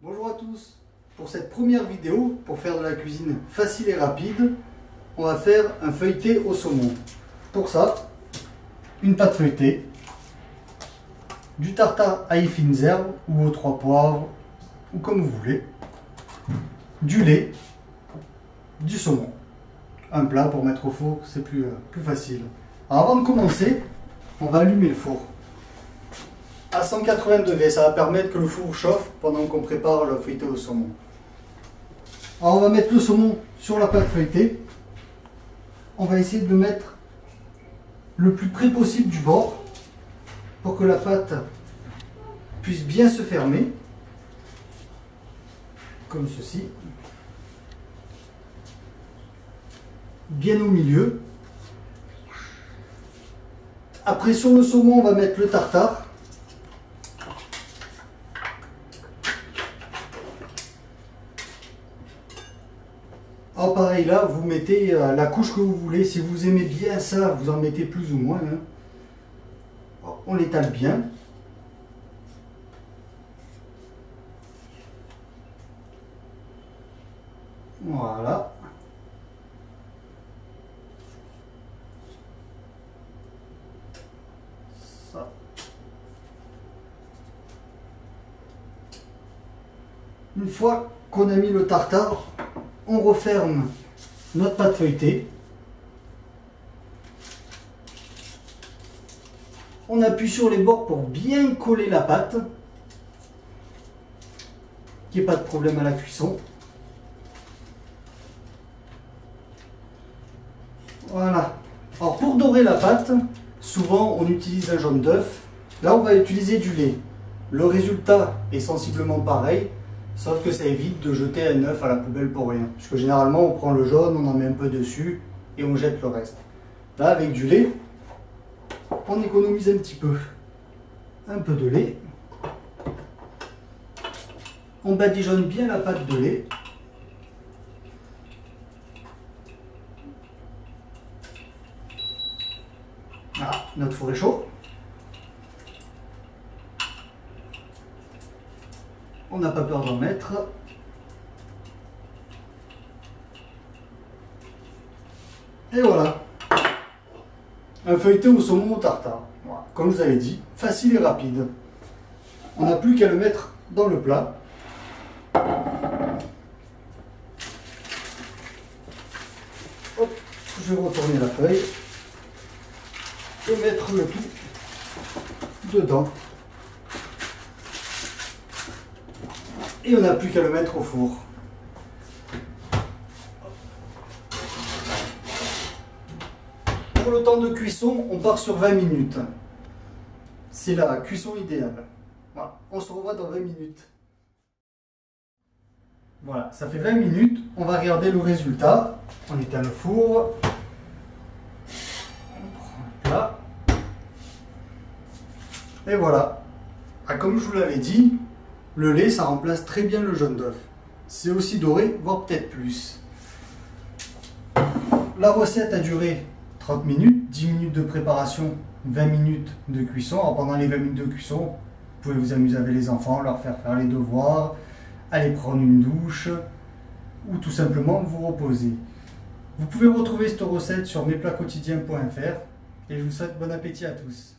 Bonjour à tous. Pour cette première vidéo, pour faire de la cuisine facile et rapide, on va faire un feuilleté au saumon. Pour ça, une pâte feuilletée, du tartare ail fines herbes ou aux 3 poivres, ou comme vous voulez, du lait, du saumon. Un plat pour mettre au four, c'est plus facile. Alors avant de commencer, on va allumer le four à 180 degrés, ça va permettre que le four chauffe pendant qu'on prépare le feuilleté au saumon. Alors on va mettre le saumon sur la pâte feuilletée. On va essayer de le mettre le plus près possible du bord pour que la pâte puisse bien se fermer, comme ceci. Bien au milieu. Après sur le saumon, on va mettre le tartare. Alors pareil là, vous mettez la couche que vous voulez. Si vous aimez bien ça, vous en mettez plus ou moins. On l'étale bien. Voilà. Ça. Une fois qu'on a mis le tartare, on referme notre pâte feuilletée. On appuie sur les bords pour bien coller la pâte, qu'il n'y ait pas de problème à la cuisson. Voilà. Alors pour dorer la pâte, souvent on utilise un jaune d'œuf. Là on va utiliser du lait. Le résultat est sensiblement pareil, sauf que ça évite de jeter un œuf à la poubelle pour rien. Parce que généralement on prend le jaune, on en met un peu dessus et on jette le reste. Là avec du lait, on économise un petit peu. Un peu de lait. On badigeonne bien la pâte de lait. Voilà, notre four est chaud. On n'a pas peur d'en mettre. Et voilà. Un feuilleté au saumon au tartare. Voilà. Comme je vous avais dit, facile et rapide. On n'a plus qu'à le mettre dans le plat. Hop, je vais retourner la feuille et mettre le tout dedans. Et on n'a plus qu'à le mettre au four. Pour le temps de cuisson, on part sur 20 minutes. C'est la cuisson idéale. Voilà, on se revoit dans 20 minutes. Voilà, ça fait 20 minutes. On va regarder le résultat. On éteint le four. On prend le plat. Et voilà. Ah, comme je vous l'avais dit, le lait, ça remplace très bien le jaune d'œuf. C'est aussi doré, voire peut-être plus. La recette a duré 30 minutes, 10 minutes de préparation, 20 minutes de cuisson. Alors pendant les 20 minutes de cuisson, vous pouvez vous amuser avec les enfants, leur faire les devoirs, aller prendre une douche, ou tout simplement vous reposer. Vous pouvez retrouver cette recette sur mesplatsquotidiens.fr et je vous souhaite bon appétit à tous.